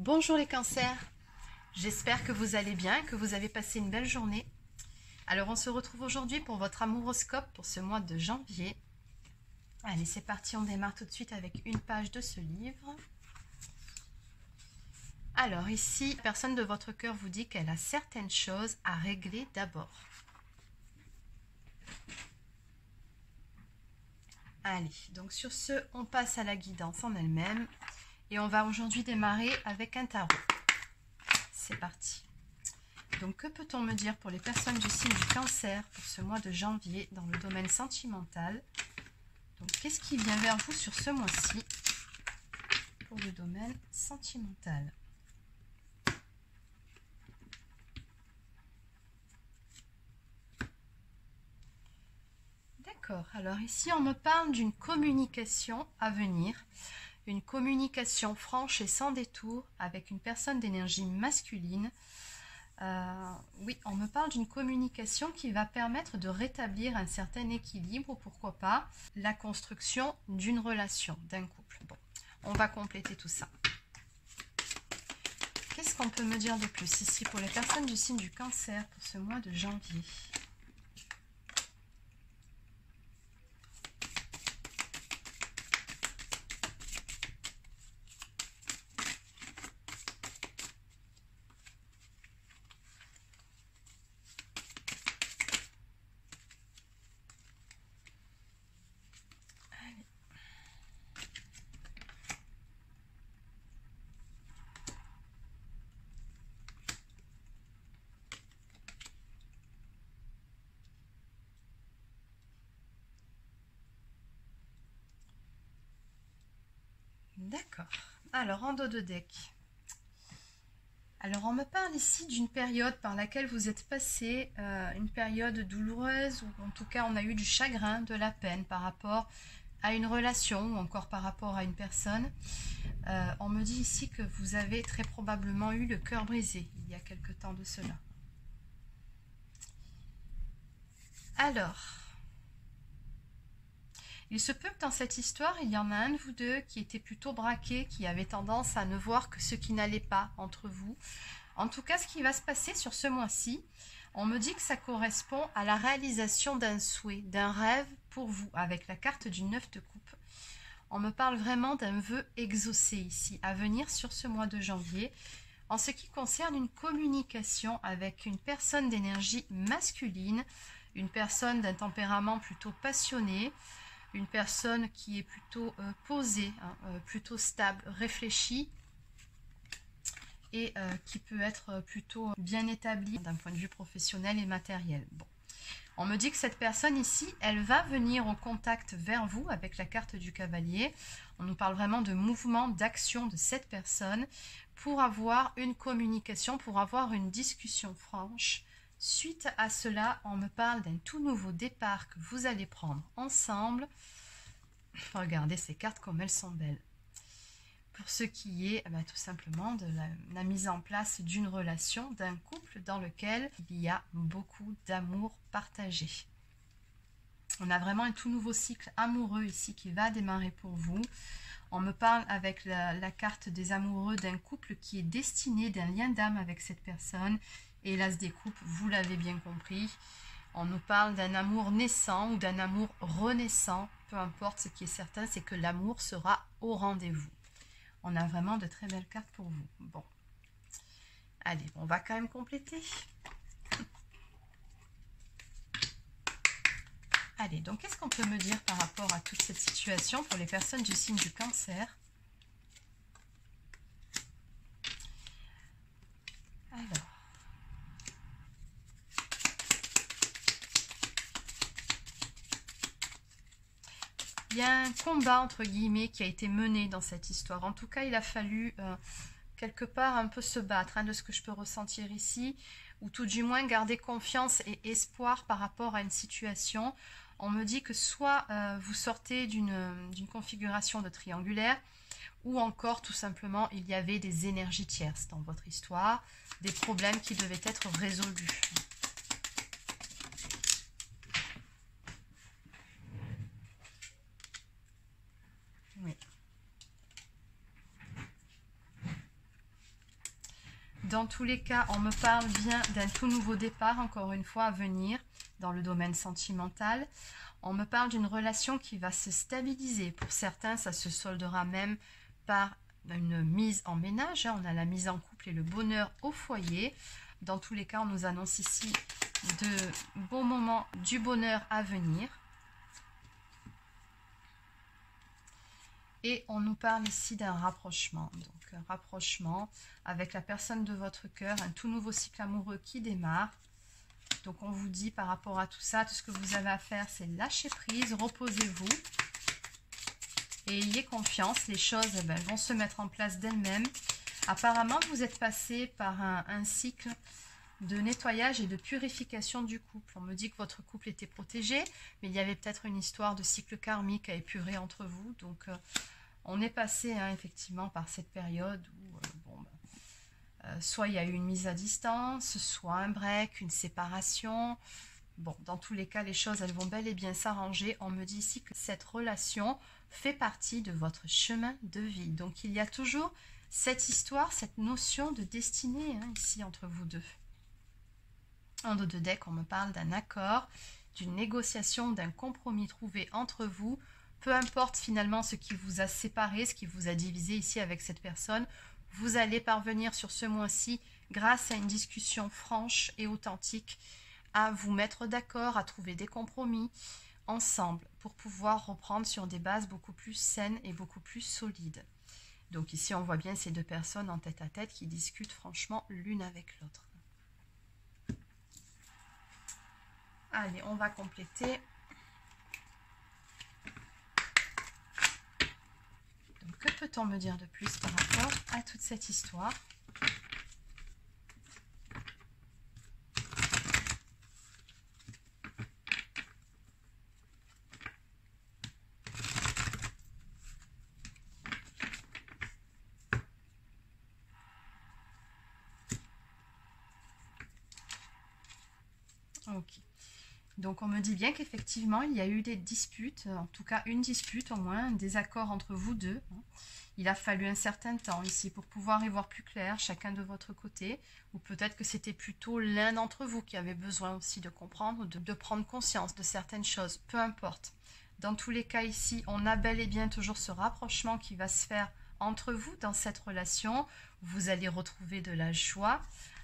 Bonjour les cancers, j'espère que vous allez bien, que vous avez passé une belle journée. Alors on se retrouve aujourd'hui pour votre amouroscope pour ce mois de janvier. Allez, c'est parti, on démarre tout de suite avec une page de ce livre. Alors ici, la personne de votre cœur vous dit qu'elle a certaines choses à régler d'abord. Allez, donc sur ce, on passe à la guidance en elle-même. Et on va aujourd'hui démarrer avec un tarot. C'est parti. Donc, que peut-on me dire pour les personnes du signe du cancer pour ce mois de janvier dans le domaine sentimental? Donc, qu'est-ce qui vient vers vous sur ce mois-ci pour le domaine sentimental? D'accord. Alors ici, on me parle d'une communication à venir. Une communication franche et sans détour avec une personne d'énergie masculine. Oui, on me parle d'une communication qui va permettre de rétablir un certain équilibre ou pourquoi pas la construction d'une relation, d'un couple. Bon, on va compléter tout ça. Qu'est-ce qu'on peut me dire de plus ici pour les personnes du signe du cancer pour ce mois de janvier? D'accord. Alors, en dos de deck. Alors, on me parle ici d'une période par laquelle vous êtes passé, une période douloureuse, ou en tout cas, on a eu du chagrin, de la peine par rapport à une relation, ou encore par rapport à une personne. On me dit ici que vous avez très probablement eu le cœur brisé, il y a quelque temps de cela. Alors... il se peut que dans cette histoire, il y en a un de vous deux qui était plutôt braqué, qui avait tendance à ne voir que ce qui n'allait pas entre vous. En tout cas, ce qui va se passer sur ce mois-ci, on me dit que ça correspond à la réalisation d'un souhait, d'un rêve pour vous, avec la carte du 9 de coupe. On me parle vraiment d'un vœu exaucé ici, à venir sur ce mois de janvier, en ce qui concerne une communication avec une personne d'énergie masculine, une personne d'un tempérament plutôt passionné, une personne qui est plutôt posée, plutôt stable, réfléchie et qui peut être plutôt bien établie d'un point de vue professionnel et matériel. Bon. On me dit que cette personne ici, elle va venir au contact vers vous avec la carte du cavalier. On nous parle vraiment de mouvement, d'action de cette personne pour avoir une communication, pour avoir une discussion franche. Suite à cela, on me parle d'un tout nouveau départ que vous allez prendre ensemble. Regardez ces cartes comme elles sont belles. Pour ce qui est tout simplement de la mise en place d'une relation, d'un couple dans lequel il y a beaucoup d'amour partagé. On a vraiment un tout nouveau cycle amoureux ici qui va démarrer pour vous. On me parle avec la carte des amoureux d'un couple qui est destiné d'un lien d'âme avec cette personne. Et l'as des coupes, vous l'avez bien compris, on nous parle d'un amour naissant ou d'un amour renaissant. Peu importe, ce qui est certain, c'est que l'amour sera au rendez-vous. On a vraiment de très belles cartes pour vous. Bon, allez, on va quand même compléter. Allez, donc qu'est-ce qu'on peut me dire par rapport à toute cette situation pour les personnes du signe du cancer? Alors... il y a un combat, entre guillemets, qui a été mené dans cette histoire. En tout cas, il a fallu, quelque part, un peu se battre, de ce que je peux ressentir ici, ou tout du moins garder confiance et espoir par rapport à une situation. On me dit que soit vous sortez d'une configuration de triangulaire, ou encore, tout simplement, il y avait des énergies tierces dans votre histoire, des problèmes qui devaient être résolus. Oui. Dans tous les cas, on me parle bien d'un tout nouveau départ, encore une fois, à venir dans le domaine sentimental. On me parle d'une relation qui va se stabiliser. Pour certains, ça se soldera même par une mise en ménage. On a la mise en couple et le bonheur au foyer. Dans tous les cas, on nous annonce ici de bons moments, du bonheur à venir. Et on nous parle ici d'un rapprochement. Donc, un rapprochement avec la personne de votre cœur, un tout nouveau cycle amoureux qui démarre. Donc, on vous dit par rapport à tout ça, tout ce que vous avez à faire, c'est lâcher prise, reposez-vous. Et ayez confiance, les choses elles vont se mettre en place d'elles-mêmes. Apparemment, vous êtes passé par un cycle de nettoyage et de purification du couple. On me dit que votre couple était protégé, mais il y avait peut-être une histoire de cycle karmique à épurer entre vous. Donc, on est passé effectivement par cette période où, soit il y a eu une mise à distance, soit un break, une séparation. Bon, dans tous les cas, les choses, elles vont bel et bien s'arranger. On me dit ici que cette relation fait partie de votre chemin de vie. Donc, il y a toujours cette histoire, cette notion de destinée ici entre vous deux. En dos de deck, on me parle d'un accord, d'une négociation, d'un compromis trouvé entre vous. Peu importe finalement ce qui vous a séparé, ce qui vous a divisé ici avec cette personne, vous allez parvenir sur ce mois-ci, grâce à une discussion franche et authentique, à vous mettre d'accord, à trouver des compromis ensemble pour pouvoir reprendre sur des bases beaucoup plus saines et beaucoup plus solides. Donc ici, on voit bien ces deux personnes en tête-à-tête qui discutent franchement l'une avec l'autre. Allez, on va compléter. Donc, que peut-on me dire de plus par rapport à toute cette histoire? Ok. Donc, on me dit bien qu'effectivement, il y a eu des disputes, en tout cas une dispute au moins, un désaccord entre vous deux. Il a fallu un certain temps ici pour pouvoir y voir plus clair, chacun de votre côté, ou peut-être que c'était plutôt l'un d'entre vous qui avait besoin aussi de comprendre, de prendre conscience de certaines choses, peu importe. Dans tous les cas ici, on a bel et bien toujours ce rapprochement qui va se faire entre vous dans cette relation. Vous allez retrouver de la joie,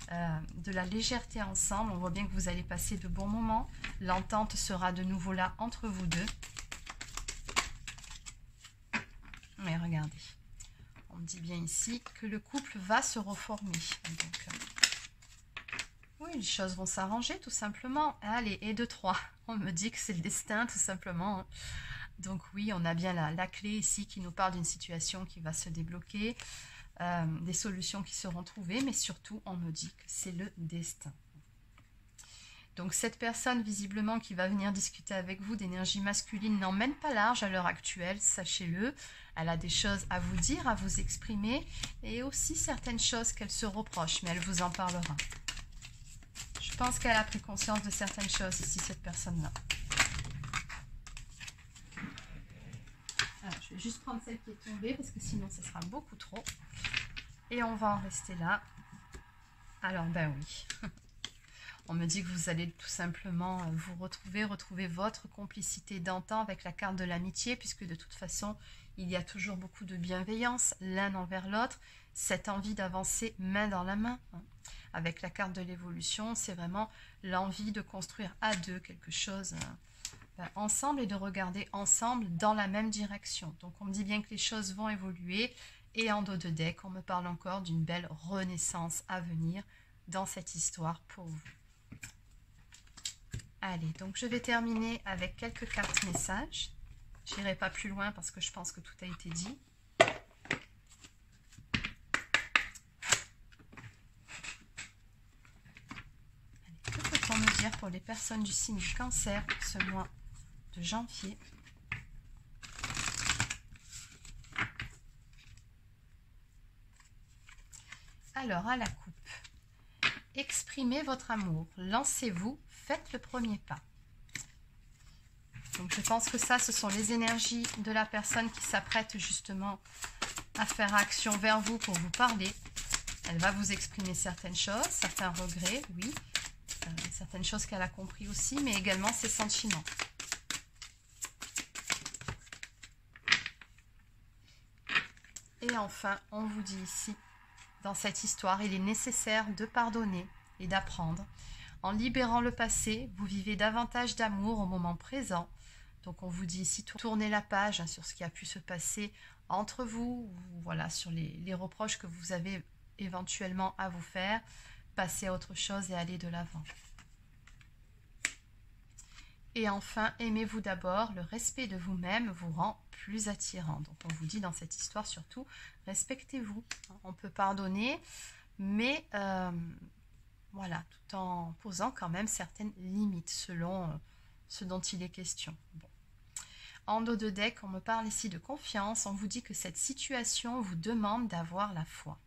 de la légèreté ensemble. On voit bien que vous allez passer de bons moments. L'entente sera de nouveau là entre vous deux. Mais regardez, on me dit bien ici que le couple va se reformer. Donc, oui, les choses vont s'arranger tout simplement. Allez, et de 3. On me dit que c'est le destin tout simplement. Donc oui, on a bien la clé ici qui nous parle d'une situation qui va se débloquer, des solutions qui seront trouvées, mais surtout on me dit que c'est le destin. Donc cette personne visiblement qui va venir discuter avec vous d'énergie masculine n'emmène pas large à l'heure actuelle, sachez-le. Elle a des choses à vous dire, à vous exprimer, et aussi certaines choses qu'elle se reproche, mais elle vous en parlera. Je pense qu'elle a pris conscience de certaines choses ici, cette personne-là. Alors, je vais juste prendre celle qui est tombée parce que sinon ce sera beaucoup trop. Et on va en rester là. Alors, ben oui. On me dit que vous allez tout simplement vous retrouver votre complicité d'antan avec la carte de l'amitié, puisque de toute façon, il y a toujours beaucoup de bienveillance l'un envers l'autre. Cette envie d'avancer main dans la main. Avec la carte de l'évolution, c'est vraiment l'envie de construire à deux quelque chose ensemble et de regarder ensemble dans la même direction. Donc on me dit bien que les choses vont évoluer, et en dos de deck on me parle encore d'une belle renaissance à venir dans cette histoire pour vous. Allez, donc je vais terminer avec quelques cartes messages. J'irai pas plus loin parce que je pense que tout a été dit. Allez, que peut-on me dire pour les personnes du signe du Cancer pour ce mois de janvier? Alors, à la coupe, exprimez votre amour, lancez-vous, faites le premier pas. Donc, je pense que ça, ce sont les énergies de la personne qui s'apprête justement à faire action vers vous pour vous parler. Elle va vous exprimer certaines choses, certains regrets, oui. Certaines choses qu'elle a compris aussi, mais également ses sentiments. Et enfin, on vous dit ici, dans cette histoire, il est nécessaire de pardonner et d'apprendre. En libérant le passé, vous vivez davantage d'amour au moment présent. Donc on vous dit ici, tournez la page sur ce qui a pu se passer entre vous, voilà, sur les reproches que vous avez éventuellement à vous faire, passez à autre chose et allez de l'avant. Et enfin, aimez-vous d'abord, le respect de vous-même vous rend plus attirant. Donc on vous dit dans cette histoire surtout, respectez-vous. On peut pardonner, mais voilà, tout en posant quand même certaines limites selon ce dont il est question. Bon. En dos de deck, on me parle ici de confiance. On vous dit que cette situation vous demande d'avoir la foi.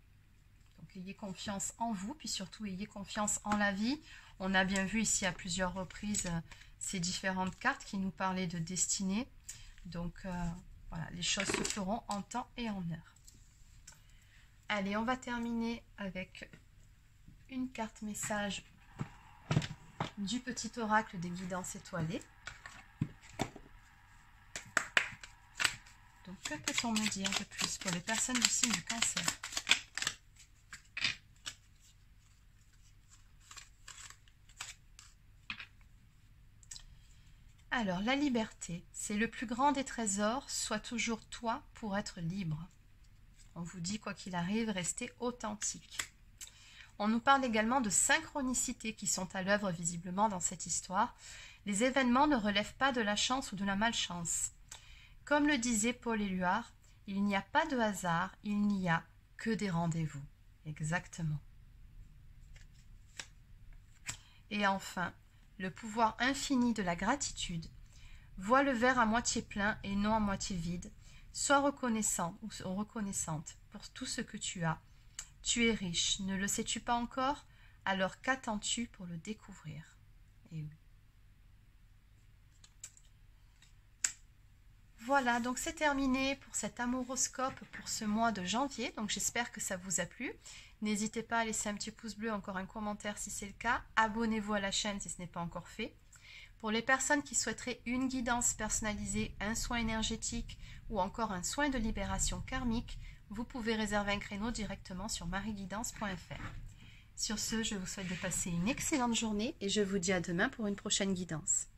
Donc ayez confiance en vous, puis surtout ayez confiance en la vie. On a bien vu ici à plusieurs reprises ces différentes cartes qui nous parlaient de destinée. Donc voilà, les choses se feront en temps et en heure. Allez, on va terminer avec une carte message du petit oracle des guidances étoilées. Donc, que peut-on me dire de plus pour les personnes du signe du Cancer? Alors, la liberté, c'est le plus grand des trésors, sois toujours toi pour être libre. On vous dit, quoi qu'il arrive, restez authentique. On nous parle également de synchronicité qui sont à l'œuvre visiblement dans cette histoire. Les événements ne relèvent pas de la chance ou de la malchance. Comme le disait Paul Éluard, il n'y a pas de hasard, il n'y a que des rendez-vous. Exactement. Et enfin, le pouvoir infini de la gratitude. Vois le verre à moitié plein et non à moitié vide. Sois reconnaissant ou reconnaissante pour tout ce que tu as. Tu es riche, ne le sais-tu pas encore? Alors qu'attends-tu pour le découvrir? Et oui. Voilà, donc c'est terminé pour cet amouroscope pour ce mois de janvier. Donc j'espère que ça vous a plu. N'hésitez pas à laisser un petit pouce bleu, encore un commentaire si c'est le cas. Abonnez-vous à la chaîne si ce n'est pas encore fait. Pour les personnes qui souhaiteraient une guidance personnalisée, un soin énergétique ou encore un soin de libération karmique, vous pouvez réserver un créneau directement sur marieguidance.fr. Sur ce, je vous souhaite de passer une excellente journée et je vous dis à demain pour une prochaine guidance.